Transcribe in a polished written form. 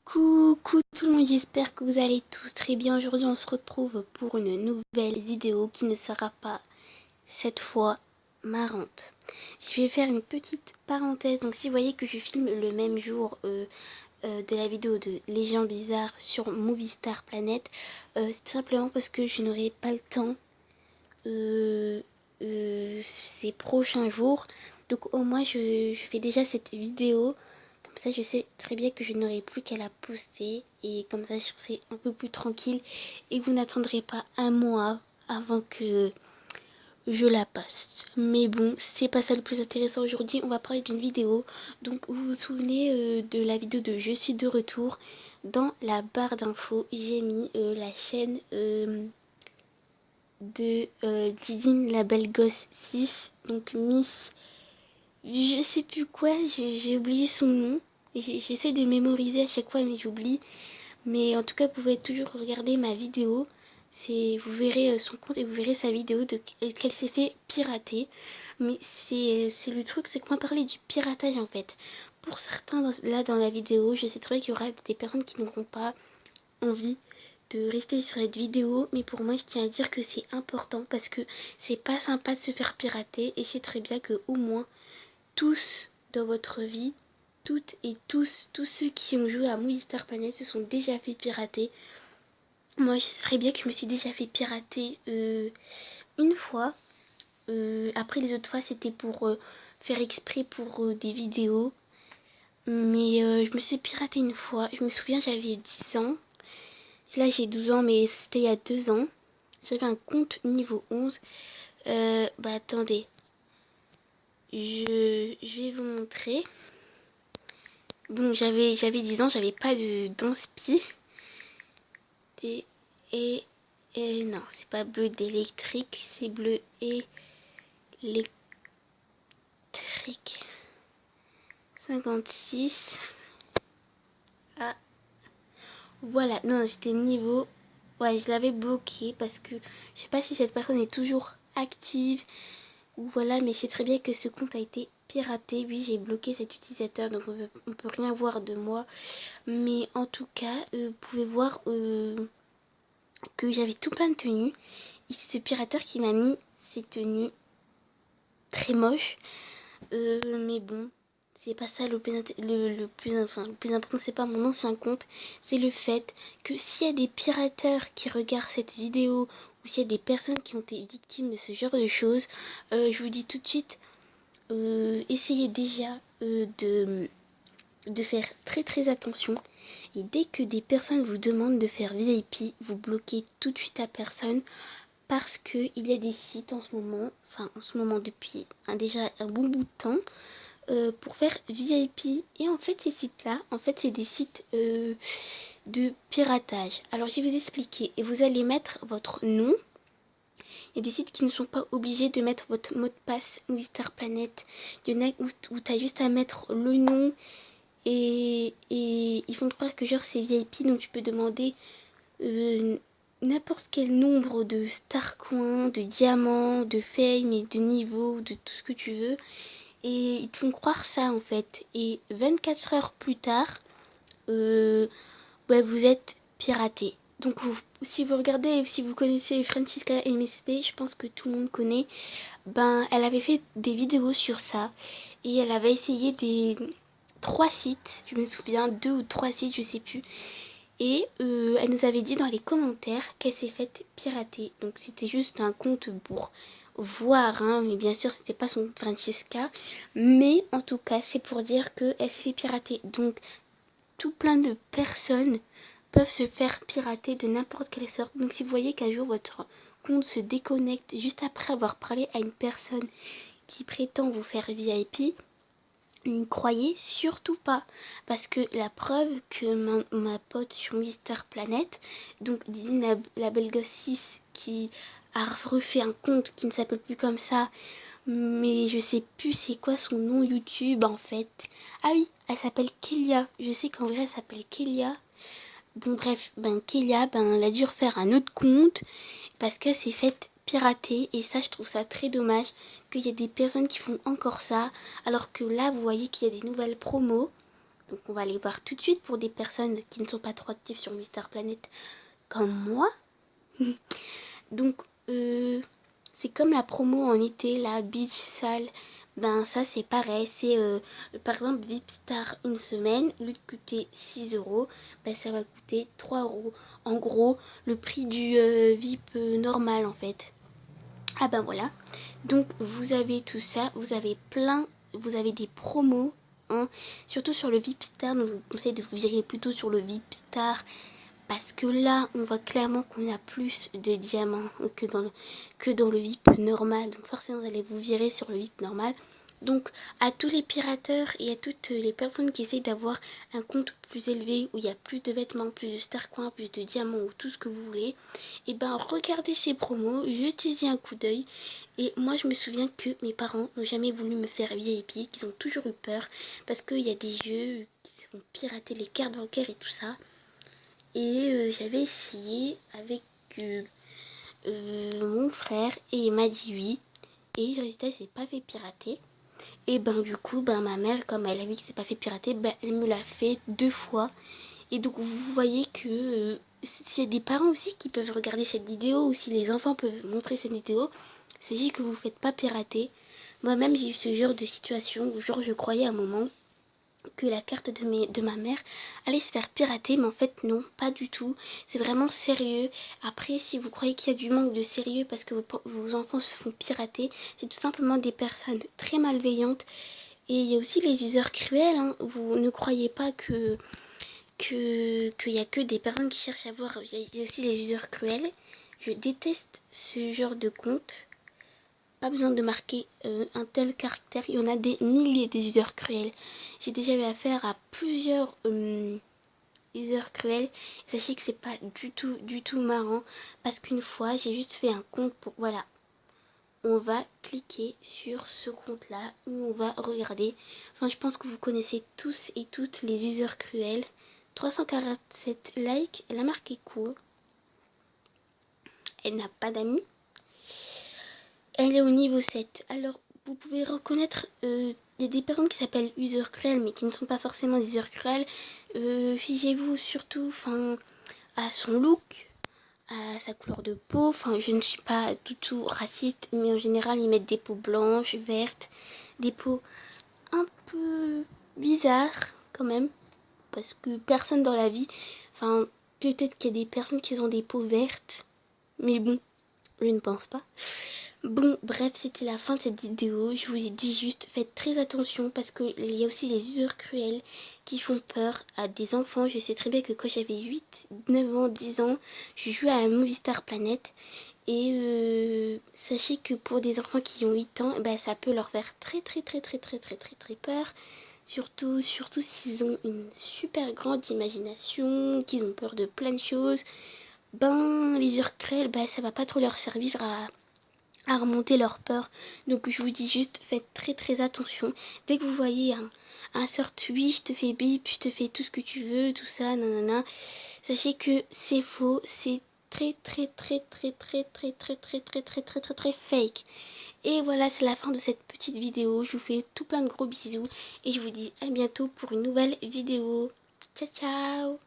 Coucou tout le monde, j'espère que vous allez tous très bien. Aujourd'hui on se retrouve pour une nouvelle vidéo qui ne sera pas cette fois marrante. Je vais faire une petite parenthèse, donc si vous voyez que je filme le même jour de la vidéo de Les gens bizarres sur Movistar Planet, c'est simplement parce que je n'aurai pas le temps euh, ces prochains jours. Donc au moins je fais déjà cette vidéo. Comme ça je sais très bien que je n'aurai plus qu'à la poster. Et comme ça je serai un peu plus tranquille. Et vous n'attendrez pas un mois avant que je la poste. Mais bon, c'est pas ça le plus intéressant aujourd'hui. On va parler d'une vidéo. Donc vous vous souvenez de la vidéo de Je suis de retour. Dans la barre d'infos, j'ai mis la chaîne de Didine la belle gosse 6, donc Miss, je sais plus quoi, j'ai oublié son nom. J'essaie de mémoriser à chaque fois mais j'oublie. Mais en tout cas vous pouvez toujours regarder ma vidéo. Vous verrez son compte et vous verrez sa vidéo de qu'elle s'est fait pirater. Mais c'est le truc, c'est qu'on va parler du piratage en fait. Pour certains là dans la vidéo, je sais très bien qu'il y aura des personnes qui n'auront pas envie de rester sur cette vidéo, mais pour moi je tiens à dire que c'est important parce que c'est pas sympa de se faire pirater et je sais très bien que au moins tous dans votre vie, toutes et tous ceux qui ont joué à Movistar Planet se sont déjà fait pirater. Moi je sais très bien que je me suis déjà fait pirater une fois. Après les autres fois c'était pour faire exprès pour des vidéos. Mais je me suis piraté une fois. Je me souviens j'avais 10 ans. Là j'ai 12 ans mais c'était il y a 2 ans. J'avais un compte niveau 11. Bah attendez. Je vais vous montrer. Bon, j'avais 10 ans, j'avais pas d'inspi. Et, et, et non, c'est pas bleu d'électrique, c'est bleu électrique. 56. Ah, voilà. Non, j'étais niveau. Ouais, je l'avais bloqué parce que je sais pas si cette personne est toujours active. Ou voilà, mais je sais très bien que ce compte a été piraté. Oui, j'ai bloqué cet utilisateur, donc on peut rien voir de moi. Mais en tout cas, vous pouvez voir que j'avais tout plein de tenues. Et c'est ce pirateur qui m'a mis ces tenues très moches. Mais bon, c'est pas ça le plus important, c'est pas mon ancien compte. C'est le fait que s'il y a des pirateurs qui regardent cette vidéo ou s'il y a des personnes qui ont été victimes de ce genre de choses, je vous dis tout de suite, essayez déjà de faire très attention. Et dès que des personnes vous demandent de faire VIP, vous bloquez tout de suite la personne parce qu'il y a des sites en ce moment, enfin en ce moment depuis déjà un bon bout de temps, pour faire VIP. Et en fait ces sites-là, en fait c'est des sites de piratage. Alors je vais vous expliquer et vous allez mettre votre nom. Il y a des sites qui ne sont pas obligés de mettre votre mot de passe Movistar Planet. Il y en a où tu as juste à mettre le nom et ils font croire que genre c'est VIP, donc tu peux demander euh, n'importe quel nombre de star coins, de diamants, de fame et de niveaux, de tout ce que tu veux. Et ils te font croire ça en fait. Et 24 heures plus tard, ouais, vous êtes piraté. Donc si vous regardez, si vous connaissez Francisca MSP, je pense que tout le monde connaît, ben elle avait fait des vidéos sur ça et elle avait essayé des 3 sites, je me souviens, 2 ou 3 sites, je sais plus. Et elle nous avait dit dans les commentaires qu'elle s'est faite pirater. Donc c'était juste un compte pour voir, hein, mais bien sûr c'était pas son Francesca. Mais en tout cas c'est pour dire qu'elle s'est fait pirater. Donc tout plein de personnes peuvent se faire pirater de n'importe quelle sorte. Donc si vous voyez qu'un jour votre compte se déconnecte juste après avoir parlé à une personne qui prétend vous faire VIP, ne croyez surtout pas. Parce que la preuve que ma pote sur Mister Planet, donc Didine la belle gosse 6, qui a refait un compte qui ne s'appelle plus comme ça, mais je sais plus c'est quoi son nom YouTube en fait. Ah oui, elle s'appelle Kélia. Je sais qu'en vrai elle s'appelle Kélia. Bon bref, ben Kélia, ben elle a dû refaire un autre compte parce qu'elle s'est faite pirater et ça je trouve ça très dommage qu'il y ait des personnes qui font encore ça alors que là vous voyez qu'il y a des nouvelles promos Donc on va aller voir tout de suite pour des personnes qui ne sont pas trop actives sur Mister Planet comme moi. Donc c'est comme la promo en été, la beach salle. Ben ça c'est pareil, c'est par exemple VIP Star une semaine, au lieu de coûter 6 euros, ben ça va coûter 3 euros. En gros, le prix du VIP normal en fait. Ah ben voilà. Donc vous avez tout ça, vous avez des promos, hein, surtout sur le VIP Star. Donc je vous conseille de vous virer plutôt sur le VIP Star parce que là, on voit clairement qu'on a plus de diamants que dans le VIP normal. Donc forcément, vous allez vous virer sur le VIP normal. Donc à tous les pirateurs et à toutes les personnes qui essayent d'avoir un compte plus élevé où il y a plus de vêtements, plus de starcoins, plus de diamants ou tout ce que vous voulez, et ben regardez ces promos, jetez-y un coup d'œil. Et moi je me souviens que mes parents n'ont jamais voulu me faire VIP, qu'ils ont toujours eu peur parce qu'il y a des jeux qui vont pirater les cartes bancaires et tout ça. Et j'avais essayé avec mon frère et il m'a dit oui. Et le résultat, il s'est pas fait pirater. Et ben du coup, ben ma mère, comme elle a vu qu'il s'est pas fait pirater, ben elle me l'a fait 2 fois. Et donc vous voyez que s'il y a des parents aussi qui peuvent regarder cette vidéo ou si les enfants peuvent montrer cette vidéo, sachez que vous ne faites pas pirater. Moi-même, j'ai eu ce genre de situation où genre je croyais à un moment que la carte de ma mère allait se faire pirater, mais en fait non, pas du tout. C'est vraiment sérieux. Après, si vous croyez qu'il y a du manque de sérieux parce que vos enfants se font pirater, c'est tout simplement des personnes très malveillantes. Et il y a aussi les users cruels, hein. Vous ne croyez pas qu'il y a que des personnes qui cherchent à voir. Il y a aussi les users cruels. Je déteste ce genre de compte. Pas besoin de marquer un tel caractère. Il y en a des milliers des users cruels. J'ai déjà eu affaire à plusieurs users cruels. Sachez que c'est pas du tout marrant. Parce qu'une fois, j'ai juste fait un compte pour... Voilà. On va cliquer sur ce compte-là où on va regarder. Enfin, je pense que vous connaissez tous et toutes les users cruels. 347 likes. Elle a marqué quoi? Elle n'a pas d'amis. Elle est au niveau 7. Alors, vous pouvez reconnaître, il y a des personnes qui s'appellent user cruel, mais qui ne sont pas forcément des user cruels. Figez-vous surtout à son look, à sa couleur de peau. Enfin, je ne suis pas du tout raciste, mais en général, ils mettent des peaux blanches, vertes, des peaux un peu bizarres quand même, parce que personne dans la vie, enfin, peut-être qu'il y a des personnes qui ont des peaux vertes, mais bon, je ne pense pas. Bon, bref, c'était la fin de cette vidéo. Je vous ai dit juste, faites très attention parce qu'il y a aussi les users cruels qui font peur à des enfants. Je sais très bien que quand j'avais 8, 9 ans, 10 ans, je jouais à Movie Star Planet. Et sachez que pour des enfants qui ont 8 ans, bah, ça peut leur faire très peur. Surtout s'ils ont une super grande imagination, qu'ils ont peur de plein de choses. Ben, les users cruels, bah, ça va pas trop leur servir à remonter leur peur. Donc je vous dis juste, faites très attention. Dès que vous voyez un sort oui, je te fais bip, je te fais tout ce que tu veux, tout ça, nanana, sachez que c'est faux, c'est très fake. Et voilà, c'est la fin de cette petite vidéo. Je vous fais tout plein de gros bisous et je vous dis à bientôt pour une nouvelle vidéo. Ciao ciao.